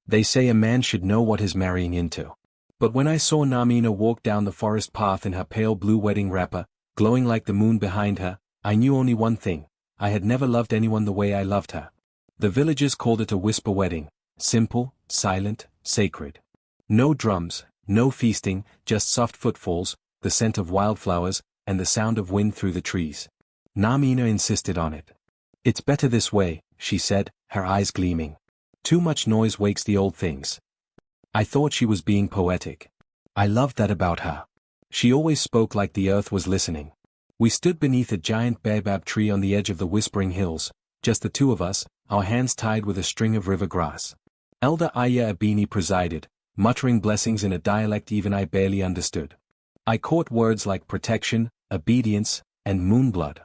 They say a man should know what he's marrying into. But when I saw Namina walk down the forest path in her pale blue wedding wrapper, glowing like the moon behind her, I knew only one thing: I had never loved anyone the way I loved her. The villagers called it a whisper wedding, simple, silent, sacred. No drums, no feasting, just soft footfalls, the scent of wildflowers, and the sound of wind through the trees. Namina insisted on it. "It's better this way," she said, her eyes gleaming. "Too much noise wakes the old things." I thought she was being poetic. I loved that about her. She always spoke like the earth was listening. We stood beneath a giant baobab tree on the edge of the Whispering Hills, just the two of us, our hands tied with a string of river grass. Elder Aya Abini presided, muttering blessings in a dialect even I barely understood. I caught words like protection, obedience, and moonblood.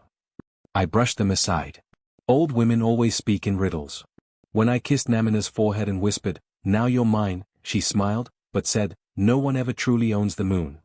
I brushed them aside. Old women always speak in riddles. When I kissed Namina's forehead and whispered, "Now you're mine," she smiled, but said, "No one ever truly owns the moon."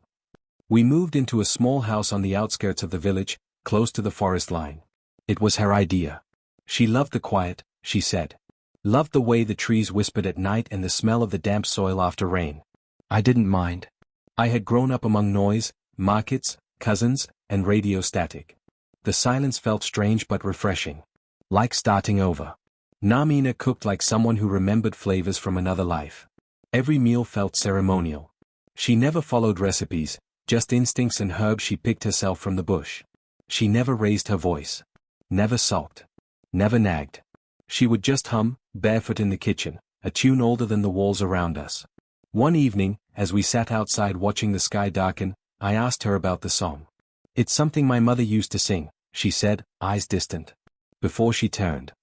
We moved into a small house on the outskirts of the village, close to the forest line. It was her idea. She loved the quiet, she said. Loved the way the trees whispered at night and the smell of the damp soil after rain. I didn't mind. I had grown up among noise, markets, cousins, and radio static. The silence felt strange but refreshing. Like starting over. Namina cooked like someone who remembered flavors from another life. Every meal felt ceremonial. She never followed recipes, just instincts and herbs she picked herself from the bush. She never raised her voice. Never sulked. Never nagged. She would just hum, barefoot in the kitchen, a tune older than the walls around us. One evening, as we sat outside watching the sky darken, I asked her about the song. "It's something my mother used to sing," she said, eyes distant. Before she turned.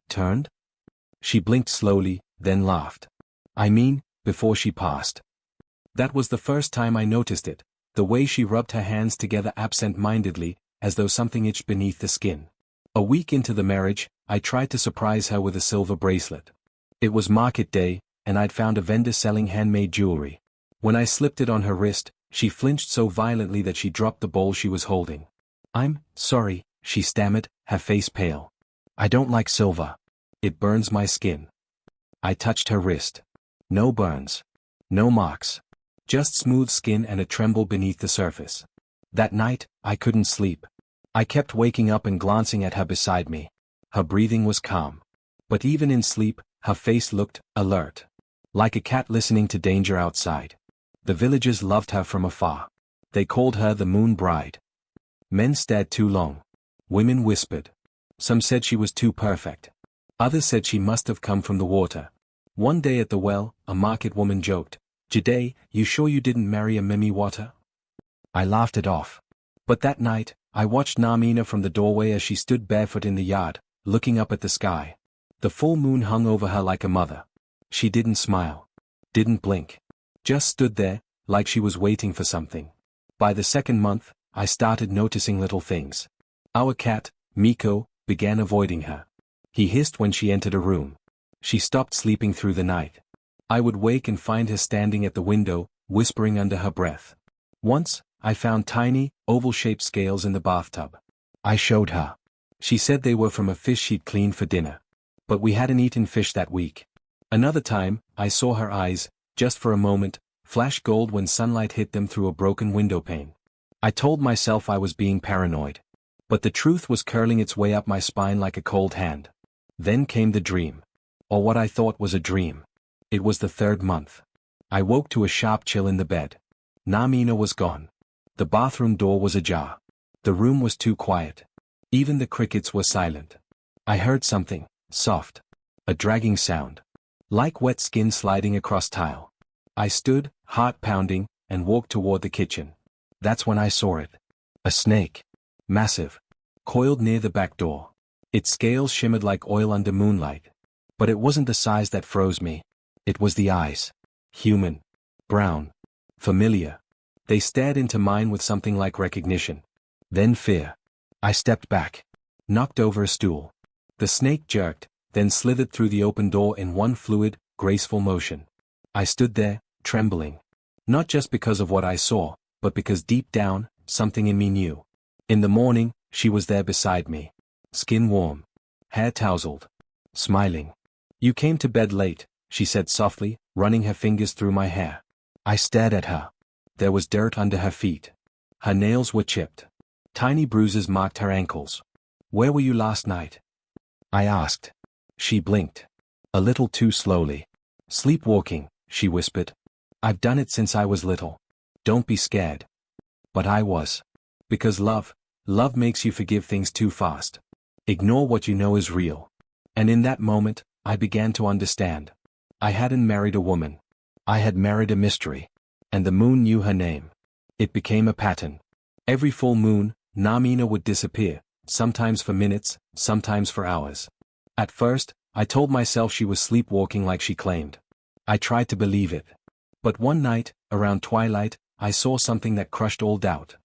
Turned? She blinked slowly, then laughed. "I mean, before she passed." That was the first time I noticed it, the way she rubbed her hands together absent-mindedly, as though something itched beneath the skin. A week into the marriage, I tried to surprise her with a silver bracelet. It was market day, and I'd found a vendor selling handmade jewelry. When I slipped it on her wrist, she flinched so violently that she dropped the bowl she was holding. "I'm sorry," she stammered, her face pale. "I don't like silver. It burns my skin." I touched her wrist. No burns. No marks. Just smooth skin and a tremble beneath the surface. That night, I couldn't sleep. I kept waking up and glancing at her beside me. Her breathing was calm. But even in sleep, her face looked alert. Like a cat listening to danger outside. The villagers loved her from afar. They called her the Moon Bride. Men stared too long. Women whispered. Some said she was too perfect. Others said she must have come from the water. One day at the well, a market woman joked, "Jade, you sure you didn't marry a Mimi Water?" I laughed it off. But that night, I watched Namina from the doorway as she stood barefoot in the yard, looking up at the sky. The full moon hung over her like a mother. She didn't smile. Didn't blink. Just stood there, like she was waiting for something. By the second month, I started noticing little things. Our cat, Miko, began avoiding her. He hissed when she entered a room. She stopped sleeping through the night. I would wake and find her standing at the window, whispering under her breath. Once, I found tiny, oval-shaped scales in the bathtub. I showed her. She said they were from a fish she'd cleaned for dinner. But we hadn't eaten fish that week. Another time, I saw her eyes, just for a moment, flash gold when sunlight hit them through a broken window pane. I told myself I was being paranoid. But the truth was curling its way up my spine like a cold hand. Then came the dream. Or what I thought was a dream. It was the third month. I woke to a sharp chill in the bed. Namina was gone. The bathroom door was ajar. The room was too quiet. Even the crickets were silent. I heard something, soft. A dragging sound. Like wet skin sliding across tile. I stood, heart pounding, and walked toward the kitchen. That's when I saw it. A snake. Massive. Coiled near the back door. Its scales shimmered like oil under moonlight. But it wasn't the size that froze me. It was the eyes. Human. Brown. Familiar. They stared into mine with something like recognition. Then fear. I stepped back. Knocked over a stool. The snake jerked, then slithered through the open door in one fluid, graceful motion. I stood there, trembling. Not just because of what I saw, but because deep down, something in me knew. In the morning, she was there beside me. Skin warm. Hair tousled. Smiling. "You came to bed late," she said softly, running her fingers through my hair. I stared at her. There was dirt under her feet. Her nails were chipped. Tiny bruises marked her ankles. Where were you last night? I asked. She blinked. A little too slowly. Sleepwalking, she whispered. I've done it since I was little. Don't be scared. But I was. Because love makes you forgive things too fast. Ignore what you know is real. And in that moment, I began to understand. I hadn't married a woman. I had married a mystery. And the moon knew her name. It became a pattern. Every full moon, Namina would disappear, sometimes for minutes, sometimes for hours. At first, I told myself she was sleepwalking like she claimed. I tried to believe it. But one night, around twilight, I saw something that crushed all doubt.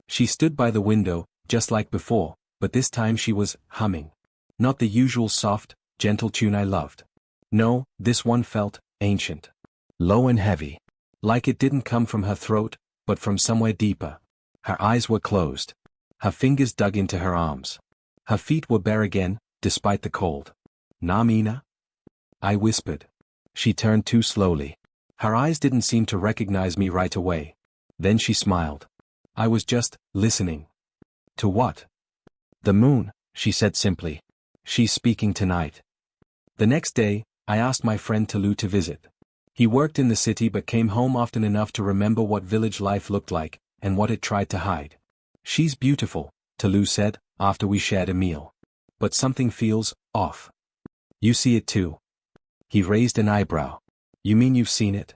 She stood by the window, just like before, but this time she was humming. Not the usual soft, gentle tune I loved. No, this one felt ancient. Low and heavy. Like it didn't come from her throat, but from somewhere deeper. Her eyes were closed. Her fingers dug into her arms. Her feet were bare again, despite the cold. Namina? I whispered. She turned too slowly. Her eyes didn't seem to recognize me right away. Then she smiled. I was just listening. To what? The moon, she said simply. She's speaking tonight. The next day, I asked my friend Talu to visit. He worked in the city but came home often enough to remember what village life looked like, and what it tried to hide. She's beautiful, Talu said, after we shared a meal. But something feels off. You see it too? He raised an eyebrow. You mean you've seen it?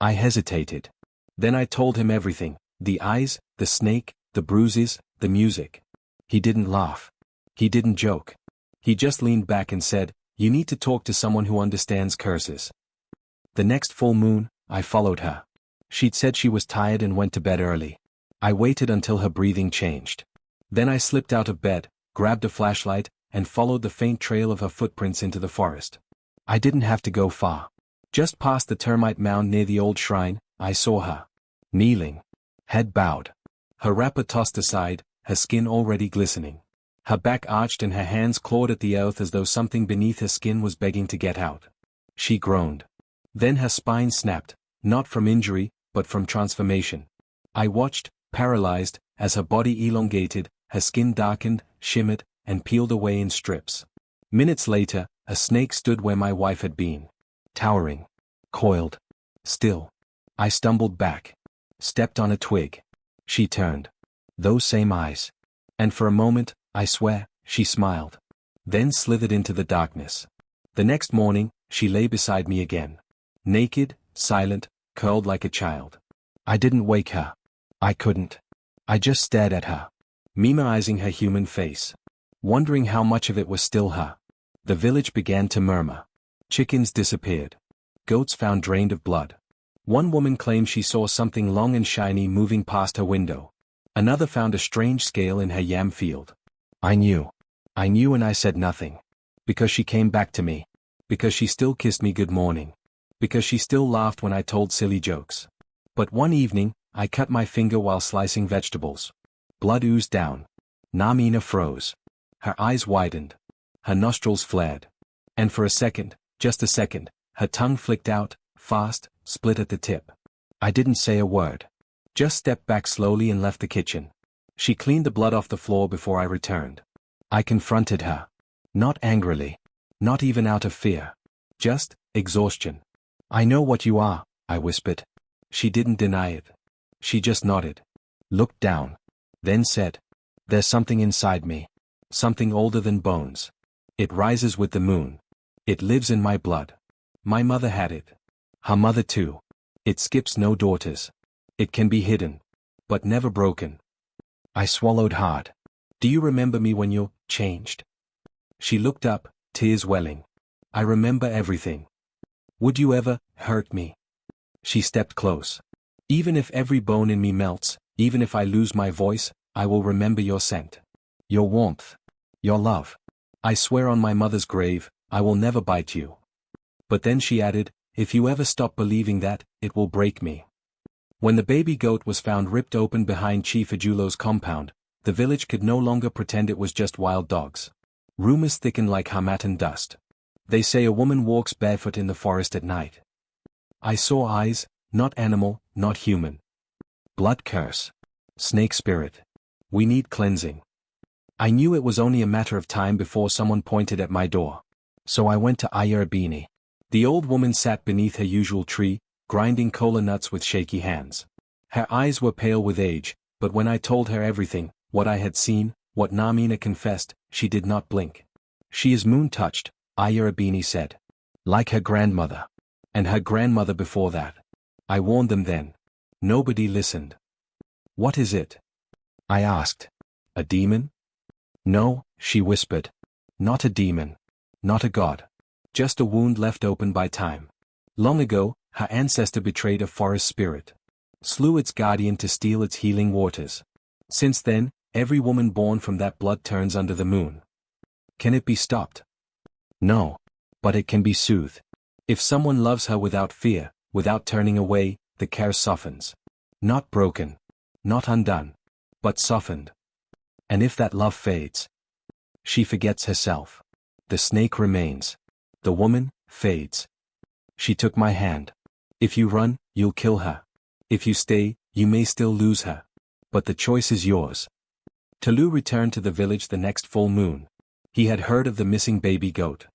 I hesitated. Then I told him everything, the eyes, the snake, the bruises, the music. He didn't laugh. He didn't joke. He just leaned back and said, you need to talk to someone who understands curses. The next full moon, I followed her. She'd said she was tired and went to bed early. I waited until her breathing changed. Then I slipped out of bed, grabbed a flashlight, and followed the faint trail of her footprints into the forest. I didn't have to go far. Just past the termite mound near the old shrine, I saw her. Kneeling. Head bowed. Her wrapper tossed aside, her skin already glistening. Her back arched and her hands clawed at the earth as though something beneath her skin was begging to get out. She groaned. Then her spine snapped, not from injury, but from transformation. I watched, paralyzed, as her body elongated, her skin darkened, shimmered, and peeled away in strips. Minutes later, a snake stood where my wife had been. Towering. Coiled. Still. I stumbled back. Stepped on a twig. She turned. Those same eyes. And for a moment, I swear, she smiled. Then slithered into the darkness. The next morning, she lay beside me again. Naked, silent, curled like a child. I didn't wake her. I couldn't. I just stared at her. Memorizing her human face. Wondering how much of it was still her. The village began to murmur. Chickens disappeared. Goats found drained of blood. One woman claimed she saw something long and shiny moving past her window. Another found a strange scale in her yam field. I knew. I knew and I said nothing. Because she came back to me. Because she still kissed me good morning. Because she still laughed when I told silly jokes. But one evening, I cut my finger while slicing vegetables. Blood oozed down. Namina froze. Her eyes widened. Her nostrils flared. And for a second, just a second, her tongue flicked out, fast, split at the tip. I didn't say a word. Just stepped back slowly and left the kitchen. She cleaned the blood off the floor before I returned. I confronted her. Not angrily. Not even out of fear. Just exhaustion. I know what you are, I whispered. She didn't deny it. She just nodded. Looked down. Then said, there's something inside me. Something older than bones. It rises with the moon. It lives in my blood. My mother had it. Her mother too. It skips no daughters. It can be hidden. But never broken. I swallowed hard. Do you remember me when you changed? She looked up, tears welling. I remember everything. Would you ever hurt me? She stepped close. Even if every bone in me melts, even if I lose my voice, I will remember your scent. Your warmth. Your love. I swear on my mother's grave, I will never bite you. But then she added, if you ever stop believing that, it will break me. When the baby goat was found ripped open behind Chief Ajulo's compound, the village could no longer pretend it was just wild dogs. Rumors thickened like Hamatan dust. They say a woman walks barefoot in the forest at night. I saw eyes, not animal, not human. Blood curse. Snake spirit. We need cleansing. I knew it was only a matter of time before someone pointed at my door. So I went to Ayah Abini. The old woman sat beneath her usual tree, grinding kola nuts with shaky hands. Her eyes were pale with age, but when I told her everything, what I had seen, what Namina confessed, she did not blink. She is moon-touched, Ayah Abini said. Like her grandmother. And her grandmother before that. I warned them then. Nobody listened. What is it? I asked. A demon? No, she whispered. Not a demon. Not a god. Just a wound left open by time. Long ago, her ancestor betrayed a forest spirit. Slew its guardian to steal its healing waters. Since then, every woman born from that blood turns under the moon. Can it be stopped? No. But it can be soothed. If someone loves her without fear, without turning away, the curse softens. Not broken. Not undone. But softened. And if that love fades, she forgets herself. The snake remains. The woman fades. She took my hand. If you run, you'll kill her. If you stay, you may still lose her. But the choice is yours. Talu returned to the village the next full moon. He had heard of the missing baby goat.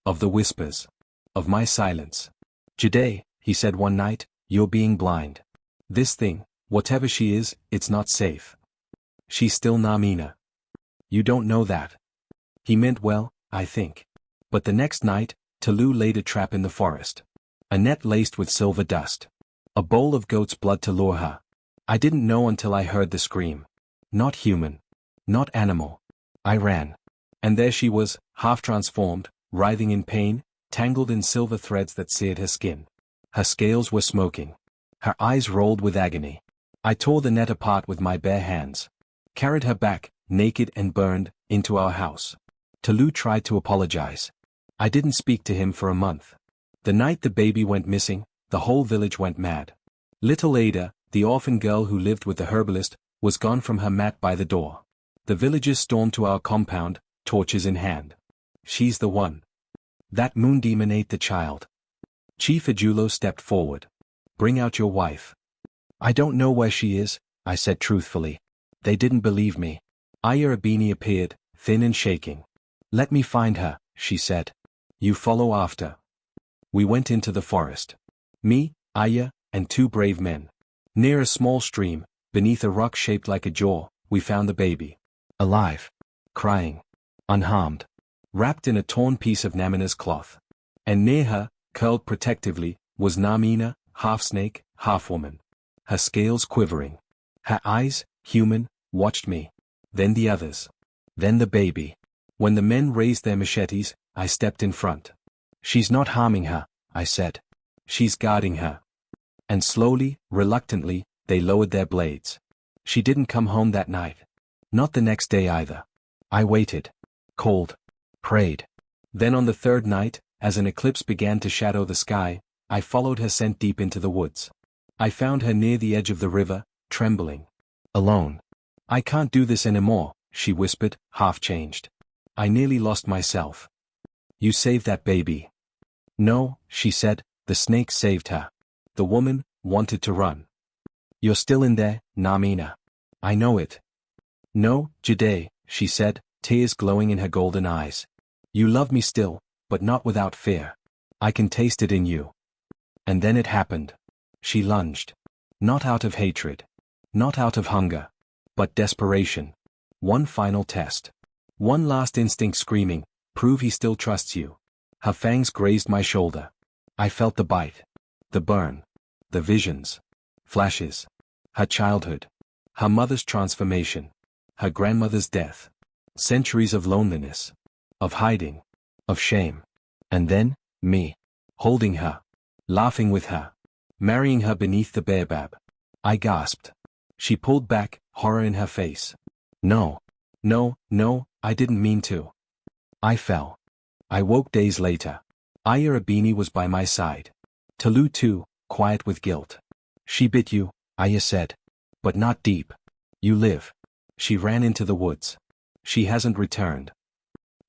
Of the whispers. Of my silence. Jade, he said one night, you're being blind. This thing, whatever she is, it's not safe. She's still Namina. You don't know that. He meant well, I think. But the next night, Talu laid a trap in the forest. A net laced with silver dust. A bowl of goat's blood to lure her. I didn't know until I heard the scream. Not human. Not animal. I ran. And there she was, half transformed, writhing in pain, tangled in silver threads that seared her skin. Her scales were smoking. Her eyes rolled with agony. I tore the net apart with my bare hands. Carried her back, naked and burned, into our house. Talu tried to apologize. I didn't speak to him for a month. The night the baby went missing, the whole village went mad. Little Ada, the orphan girl who lived with the herbalist, was gone from her mat by the door. The villagers stormed to our compound, torches in hand. She's the one. That moon demon ate the child. Chief Ajulo stepped forward. Bring out your wife. I don't know where she is, I said truthfully. They didn't believe me. Ayah Abini appeared, thin and shaking. Let me find her, she said. You follow after. We went into the forest. Me, Ayah, and two brave men. Near a small stream, beneath a rock shaped like a jaw, we found the baby. Alive. Crying. Unharmed. Wrapped in a torn piece of Namina's cloth. And near her, curled protectively, was Namina, half snake, half woman. Her scales quivering. Her eyes, human, watched me. Then the others. Then the baby. When the men raised their machetes, I stepped in front. She's not harming her, I said. She's guarding her. And slowly, reluctantly, they lowered their blades. She didn't come home that night. Not the next day either. I waited. Cold. Prayed. Then on the third night, as an eclipse began to shadow the sky, I followed her scent deep into the woods. I found her near the edge of the river, trembling. Alone. I can't do this anymore, she whispered, half changed. I nearly lost myself. You saved that baby. No, she said, the snake saved her. The woman wanted to run. You're still in there, Namina. I know it. No, Jade, she said, tears glowing in her golden eyes. You love me still, but not without fear. I can taste it in you. And then it happened. She lunged. Not out of hatred. Not out of hunger. But desperation. One final test. One last instinct screaming, prove he still trusts you. Her fangs grazed my shoulder. I felt the bite. The burn. The visions. Flashes. Her childhood. Her mother's transformation. Her grandmother's death. Centuries of loneliness. Of hiding. Of shame. And then, me. Holding her. Laughing with her. Marrying her beneath the baobab. I gasped. She pulled back, horror in her face. No. No, no, I didn't mean to. I fell. I woke days later. Ayah Abini was by my side. Talu too, quiet with guilt. She bit you, Ayah said. But not deep. You live. She ran into the woods. She hasn't returned.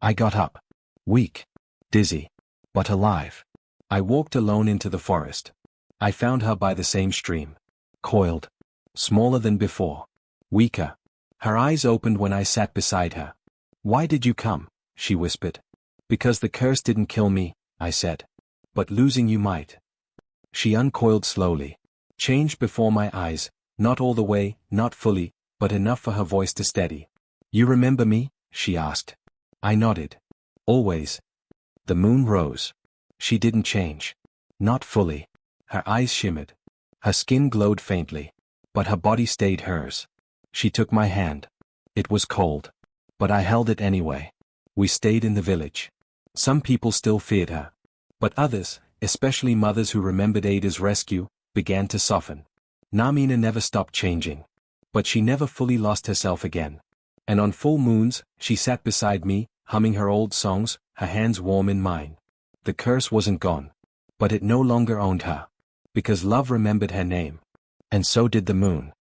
I got up. Weak. Dizzy. but alive. I walked alone into the forest. I found her by the same stream. Coiled. Smaller than before. Weaker. Her eyes opened when I sat beside her. "Why did you come?" she whispered. "Because the curse didn't kill me," I said. "But losing you might." She uncoiled slowly. Changed before my eyes, not all the way, not fully, but enough for her voice to steady. "You remember me?" she asked. I nodded. "Always." The moon rose. She didn't change. Not fully. Her eyes shimmered. Her skin glowed faintly. But her body stayed hers. She took my hand. It was cold. But I held it anyway. We stayed in the village. Some people still feared her. But others, especially mothers who remembered Ada's rescue, began to soften. Namina never stopped changing. But she never fully lost herself again. And on full moons, she sat beside me, humming her old songs, her hands warm in mine. The curse wasn't gone. But it no longer owned her. Because love remembered her name. And so did the moon.